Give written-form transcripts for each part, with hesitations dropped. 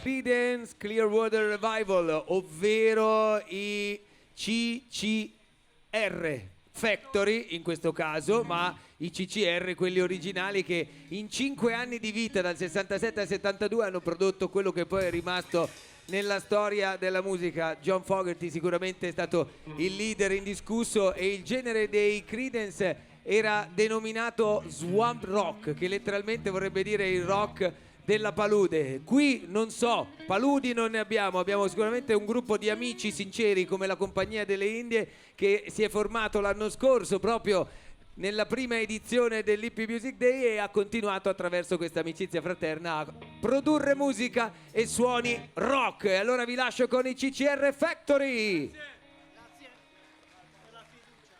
Creedence Clearwater Revival, ovvero i CCR Factory in questo caso, ma i CCR, quelli originali che in 5 anni di vita, dal 67 al 72, hanno prodotto quello che poi è rimasto nella storia della musica. John Fogerty sicuramente è stato il leader indiscusso, e il genere dei Creedence era denominato swamp rock, che letteralmente vorrebbe dire il rock della palude. Qui non so, paludi non ne abbiamo sicuramente un gruppo di amici sinceri come la Compagnia delle Indie, che si è formato l'anno scorso proprio nella prima edizione dell'Hippie Music Day e ha continuato attraverso questa amicizia fraterna a produrre musica e suoni rock. E allora vi lascio con i CCR Factory. Grazie per la fiducia.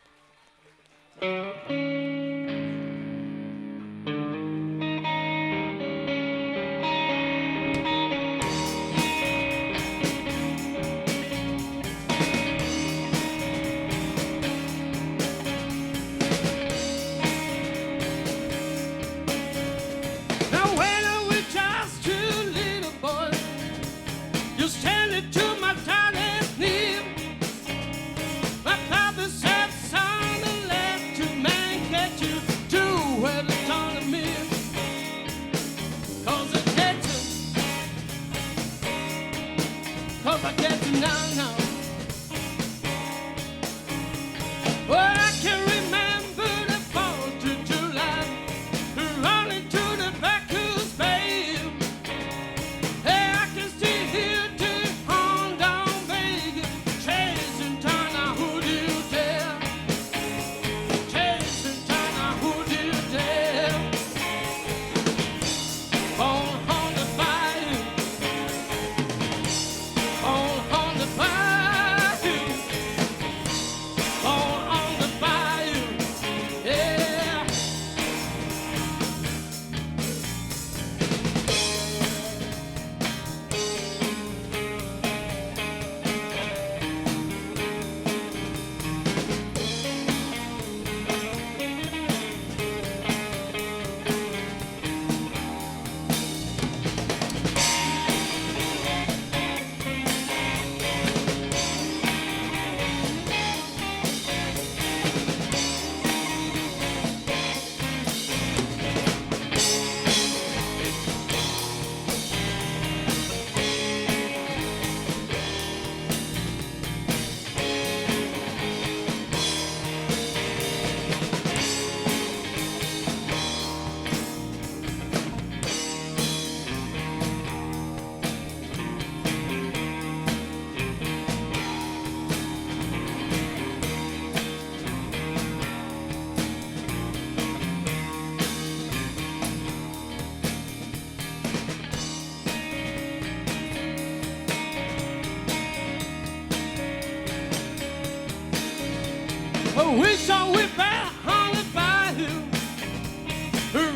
Wish I were back on the bayou,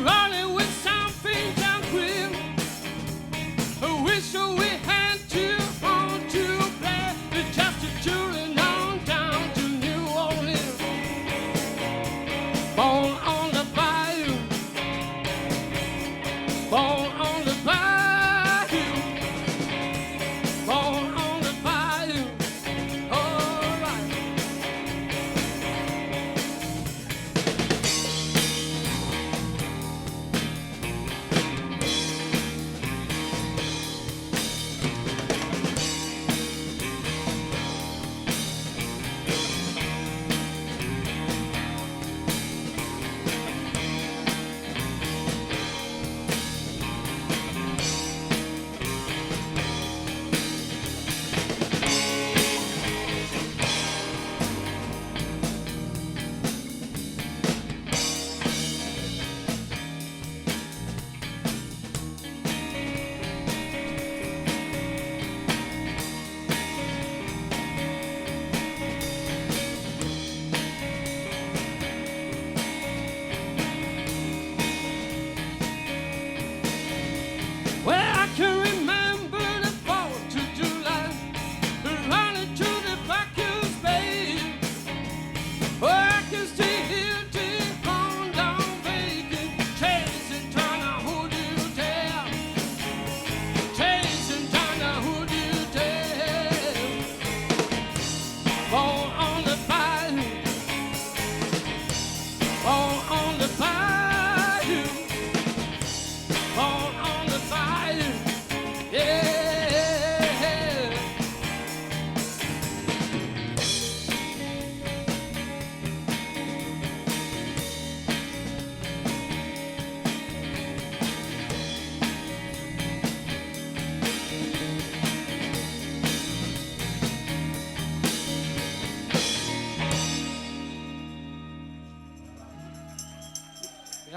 running with something tranquil. Wish we had to on to play, just a touring on down to New Orleans. Born on the bayou, born on the bayou, born on the bayou. All right.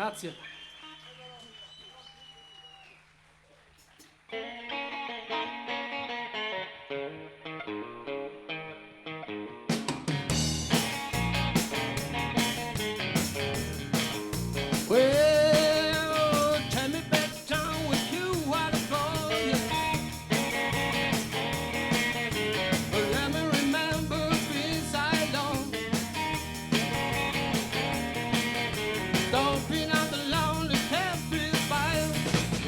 Grazie. Well, take me back down with you, what for you. Let me remember things I don't. Stomping out the lonely cafe fire,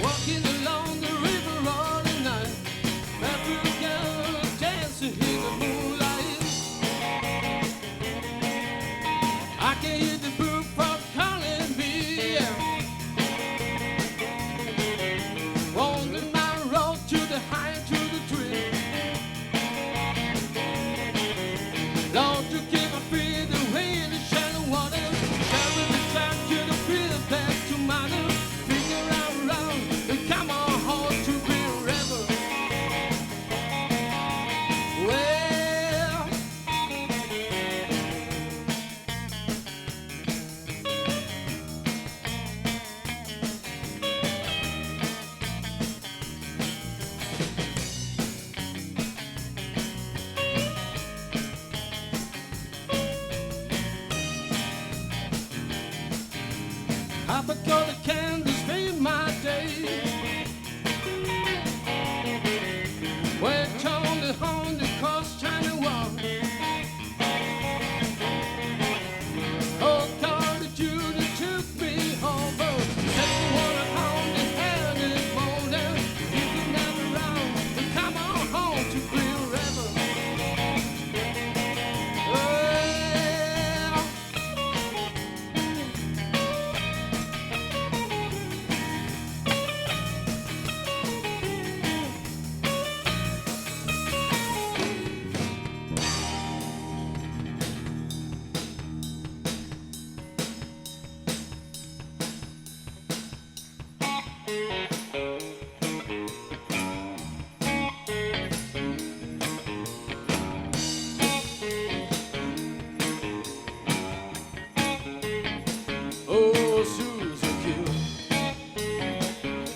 walking along the river all the night. Every girl dancing in the moonlight. I can hear the bird from calling me. Wandering my road to the high to the tree. Lord, to keep my feet away in the shallow water. Carry me back to the field, back to mother. Figure out round and come on home to be a rebel. Well, I forgot the candles made my day. Went on the home to cross China Wall. Oh, God, the Judy took me over. Said you wanna home to hell this morning. You can never run, but come on home to be a rebel. Well, oh, Susan Q.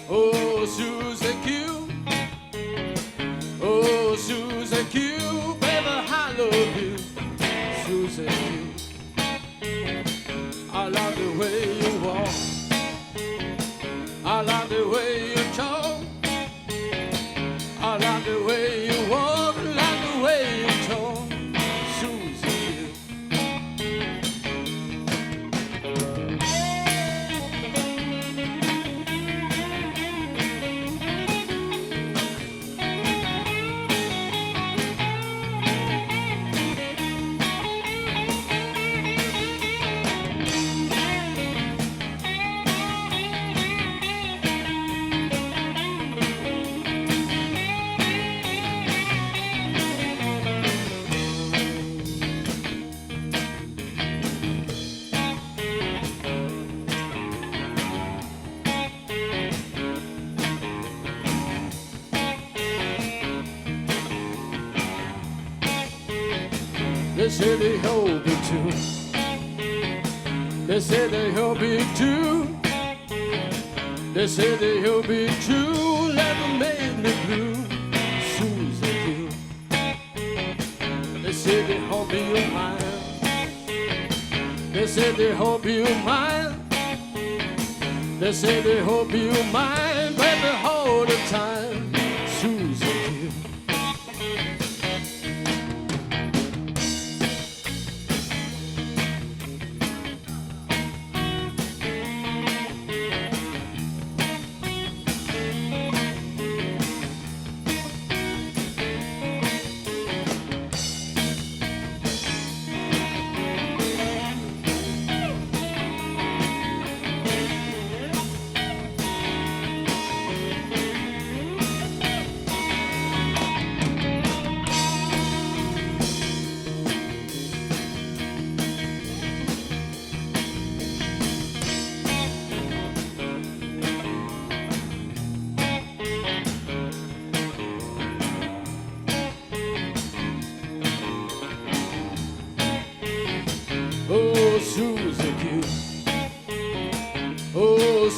Oh, Susan Q. Oh, Susan Q. Baby, I love you, Susan Q. I love the way you walk. I love the way you talk. I love the way you walk. I love the way you talk, Susan Q. They say they hold me too. They say they hold me too. They say they hold me too. Never made me blue, Susan Q. They say they hold me in mind. They say they hold me in mind. They say they hold me in mind. Baby, all the time, Susan Q.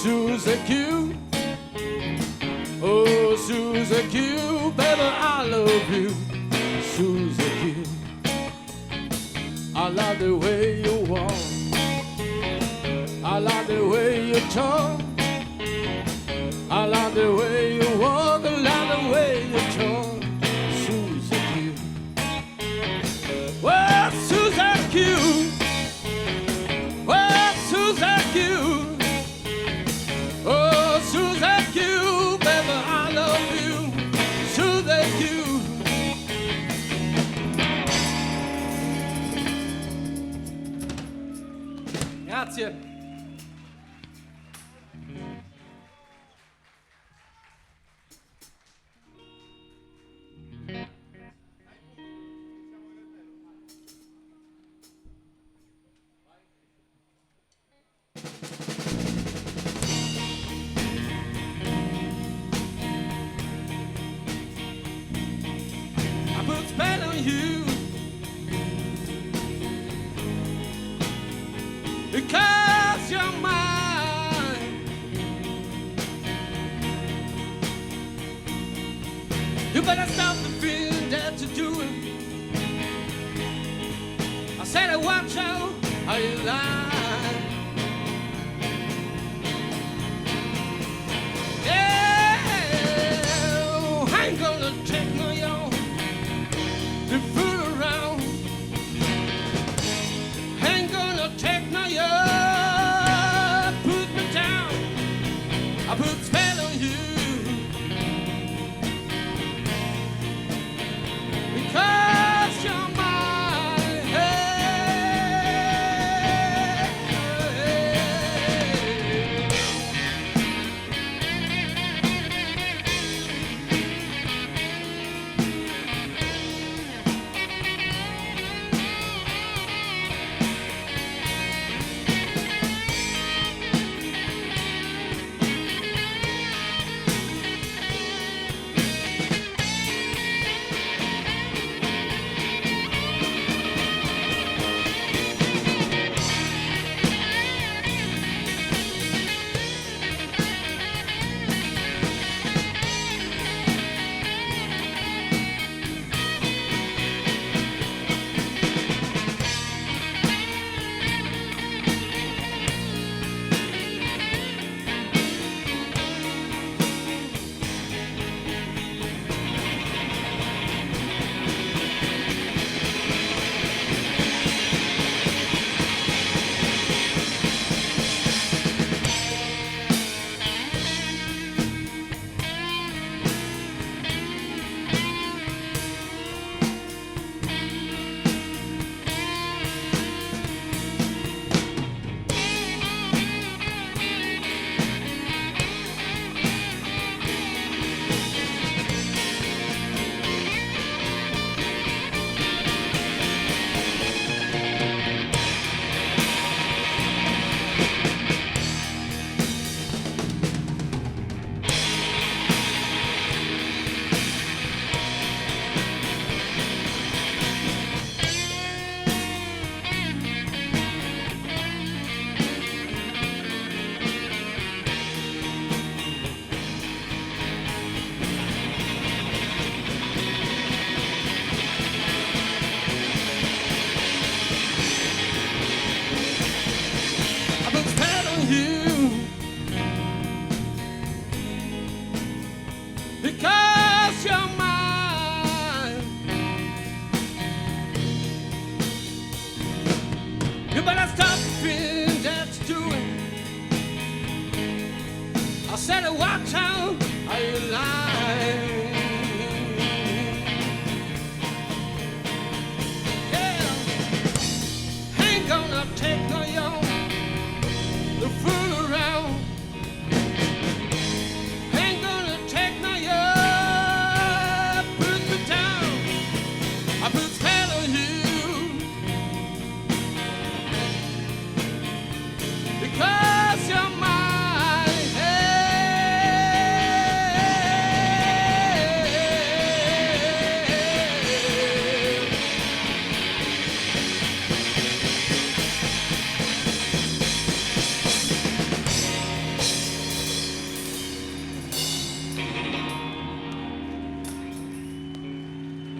Susie Q. Oh, Susie Q, baby, I love you. Susie Q. I love the way you walk. I love the way you talk. I love the way you walk. I love the way you talk. Susie Q. Well, Susie Q. Well, Susie Q. Oh, Susie Q, baby, I love you. Susie Q. Grazie. I put a spell on you because you're mine. You better stop the feeling that you're doing. I said I watch out how you lie. Yeah, I ain't gonna take no y'all to fool around. Ain't gonna take no y'all put me down. I put a spell on you because you're mine. Hey,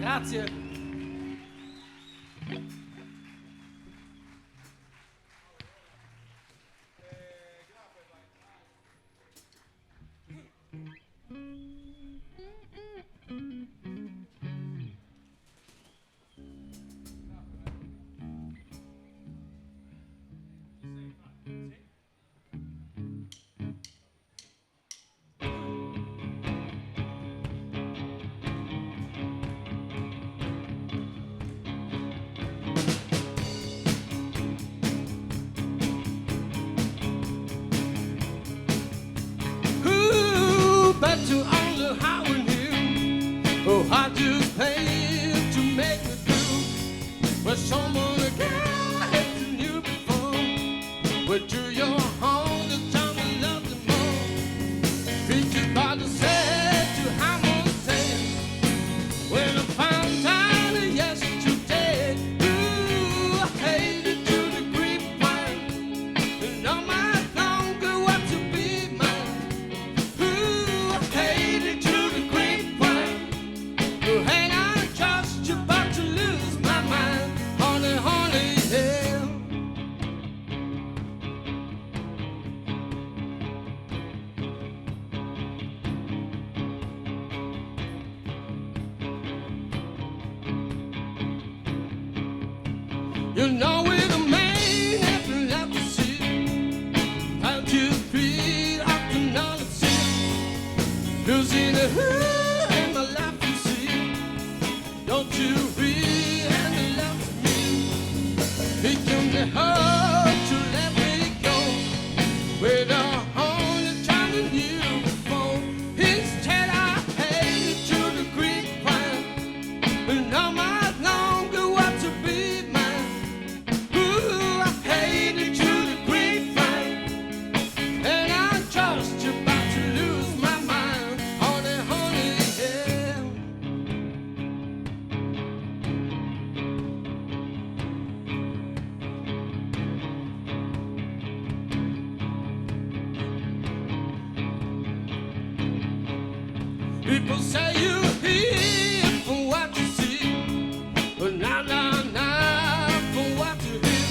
Grazie. But to wonder how and you, oh, I just paid to make me do what someone had to knew before. But to your home, the time I love them more. Treat you by the sad to how much say. When I found out, yes, today, ooh, I hated to the grapevine. And all my longer want to be mine. Hang on, just about to lose my mind, honey, honey, yeah. You know with a man after love to see, how to feel after none to see, losing the who in my life. Don't you feel and love me? Become the heart to let me go. With a only time in you before. Instead I hated to the grapevine. And all my longer want to be mine. Ooh, I hated to the grapevine. And I'm just about to lose my mind. Honey, honey, yeah. People say you hear from what you see, but now, from what you hear.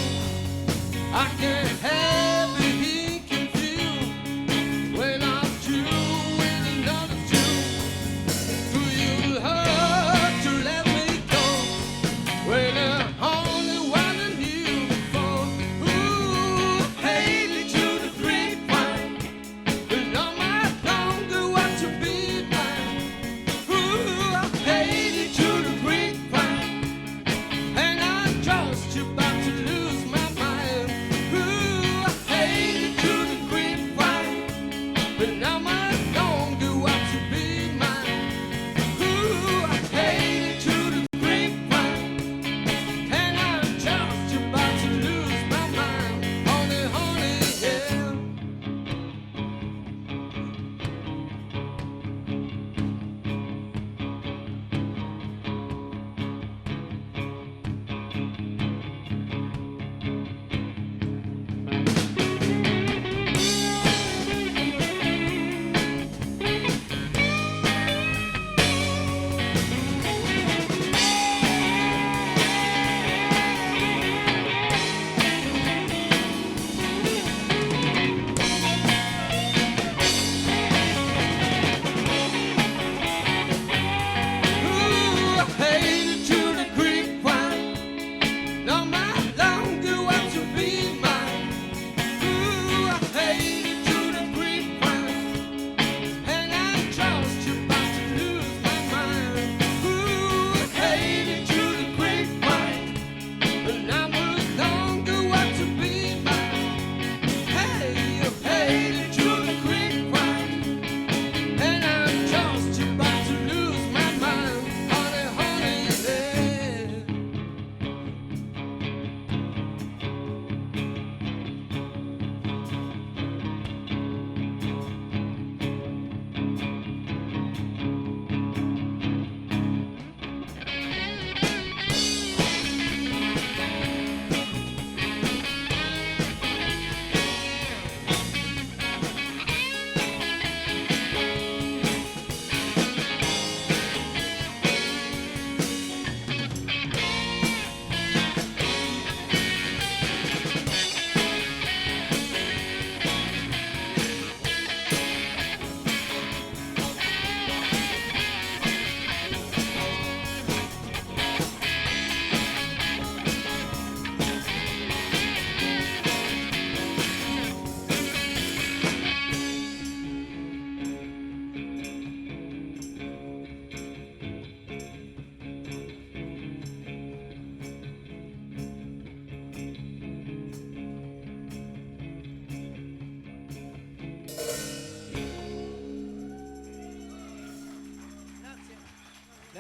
I can't have the heat confused when I'm true with another two. Do you hurt to let me go when I only wanted you before? Ooh, hated to the grapevine, and all my longer want to be mine. Ooh,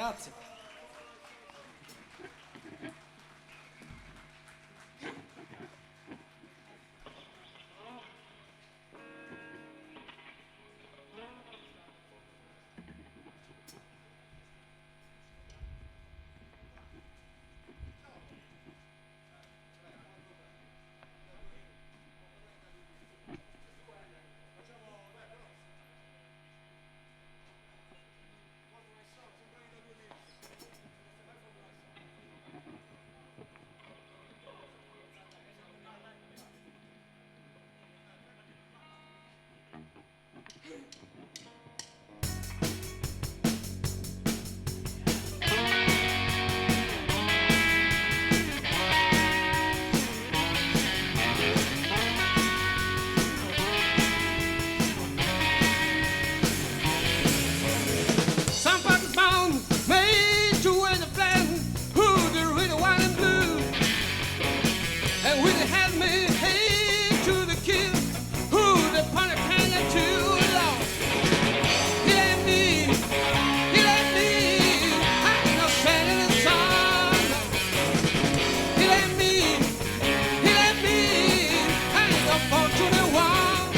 Grazie. Some fucking bone made to wear the flag. Who the really white and blue? And when it had me hate to the kill. Who the punter kind of too long? He let me, I ain't no sand in the sun. He let me, I ain't no fortunate one.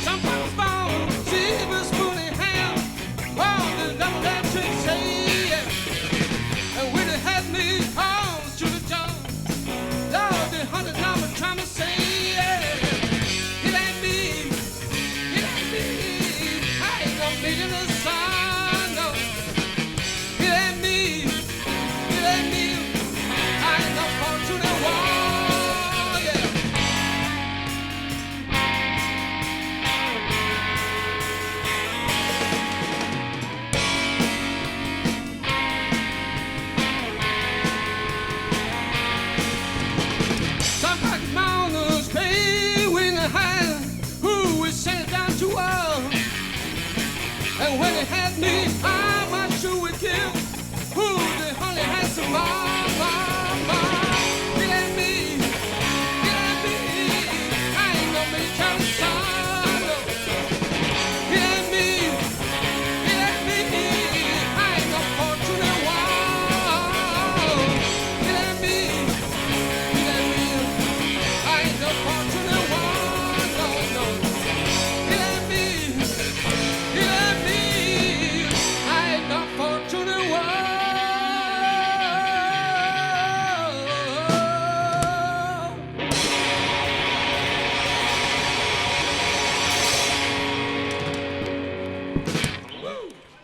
Some fucking bone, silver spoon in hand. Oh, the devil that you say, yeah. And when it had me arms to the tongue, Lord, the 100 number trying to say, yeah. It ain't me, I ain't gonna be in the sun, no. It ain't me, I ain't no fortunate one, yeah. Some fucking mountains pay with a hand. Who will send it down to us? And when it had me, how much should we kill? Who the honey has some more? It ain't me, I ain't gonna be Charlie Son. It ain't me, I ain't no fortunate one. It ain't me, I ain't no fortunate one, no. It ain't me, I ain't no fortunate one.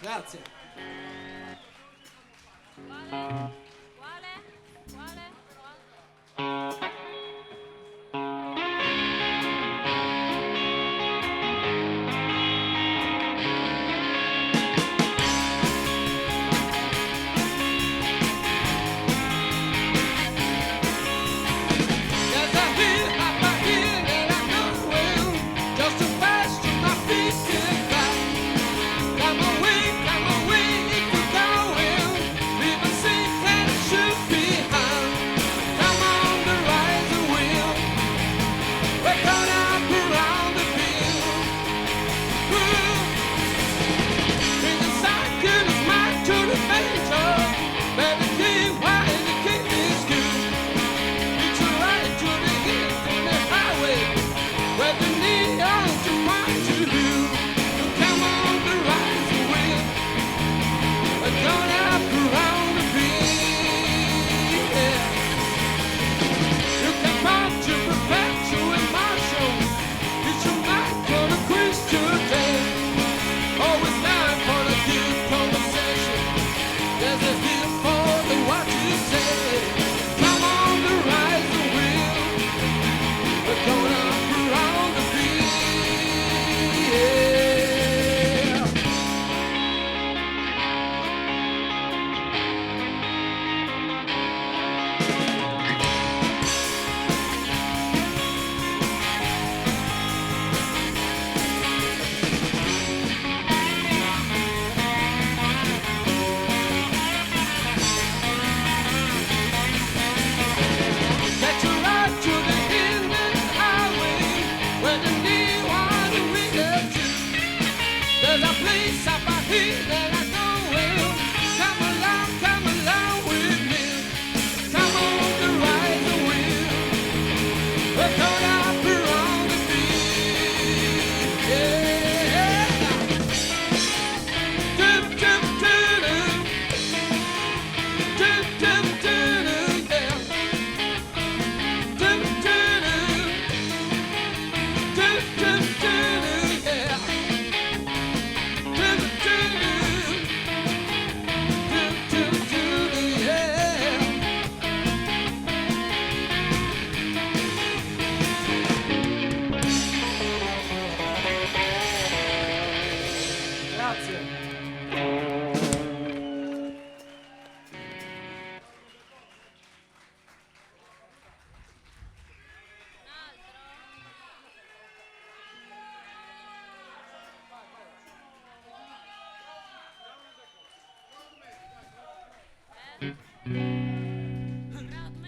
Grazie. Yes, I hear, and I know well, just too fast to my feet get back. Got my way to go well, leaving sick and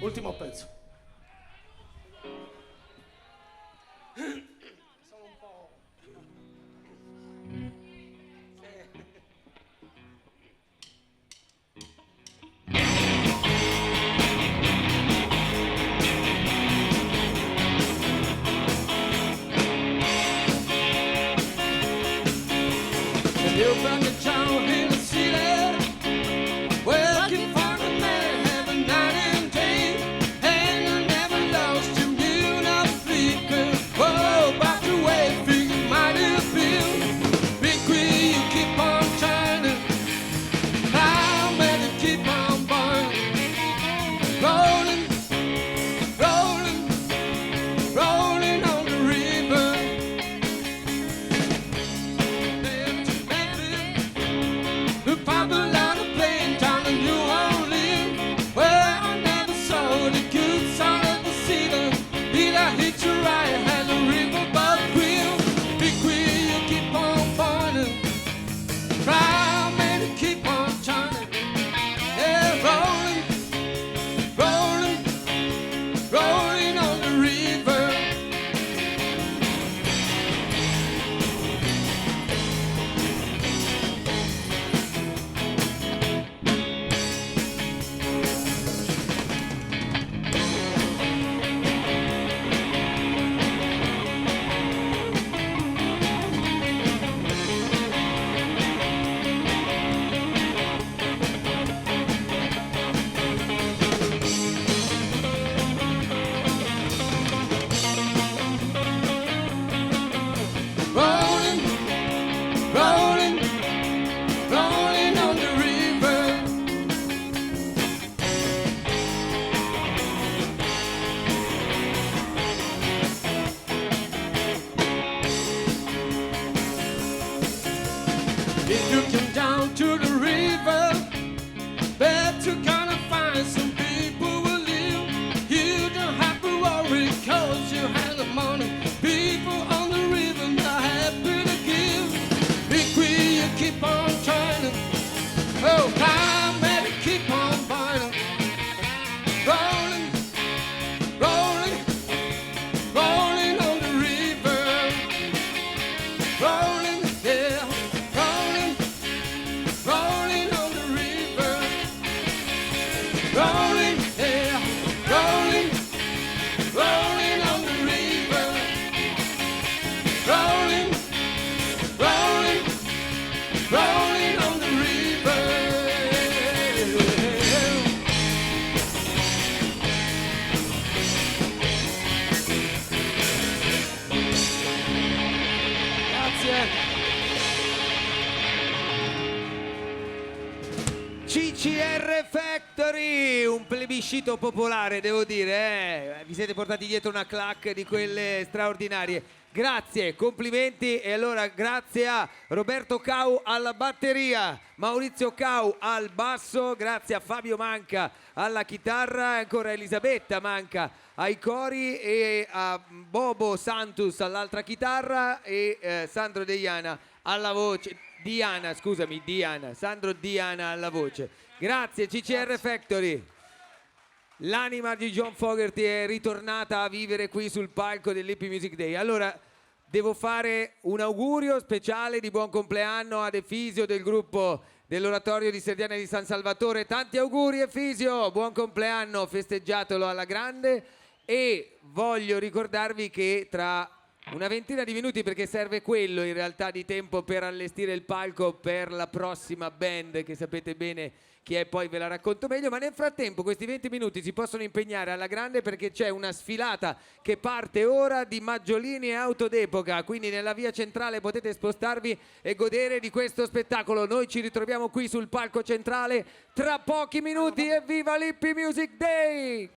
Ultimo pezzo. You're from the town in the city, working for the man, having night and day, and I never lost you, you not flicker. Oh, about the way things might have been. Big queen, you keep on turning, how many keep on burning, rolling, rolling, rolling on the river. The popular plane down in New Orleans, where I never saw the good side of the city. Did I hit you right? Had the riverboat queen. Big queen, you keep on burning. Cry, man, you keep on turning. Yeah, rolling, rolling, rolling on the river. Rolling, rolling, rolling on the river. If you come down to the river, bet you're gonna find some people will live. You don't have to worry, cause you have the money. People on the river not happy to give. Big wheel, you keep on turning. Oh, climb and you keep on burning. Rolling, rolling, rolling on the river. Rolling, yeah, rolling, rolling on the river. Rolling, yeah, rolling, rolling on the river. Rolling, rolling, rolling on the river. Grazie. CCR Factory, un plebiscito popolare, devo dire, vi siete portati dietro una clac di quelle straordinarie. Grazie, complimenti. E allora grazie a Roberto Cau alla batteria, Maurizio Cau al basso, grazie a Fabio Manca alla chitarra, ancora Elisabetta Manca ai cori e a Bobo Santus all'altra chitarra e Sandro Deiana alla voce. Diana, scusami, Diana, Sandro Diana alla voce. Grazie CCR Factory. L'anima di John Fogerty è ritornata a vivere qui sul palco dell'Hippie Music Day. Allora, devo fare un augurio speciale di buon compleanno ad Efisio del gruppo dell'oratorio di Serdiana di San Salvatore. Tanti auguri Efisio, buon compleanno, festeggiatelo alla grande. E voglio ricordarvi che tra una ventina di minuti, perché serve quello in realtà di tempo per allestire il palco per la prossima band, che sapete bene chi è, poi ve la racconto meglio, ma nel frattempo questi 20 minuti si possono impegnare alla grande, perché c'è una sfilata che parte ora di maggiolini e auto d'epoca, quindi nella via centrale potete spostarvi e godere di questo spettacolo. Noi ci ritroviamo qui sul palco centrale tra pochi minuti e viva l'Hippie Music Day!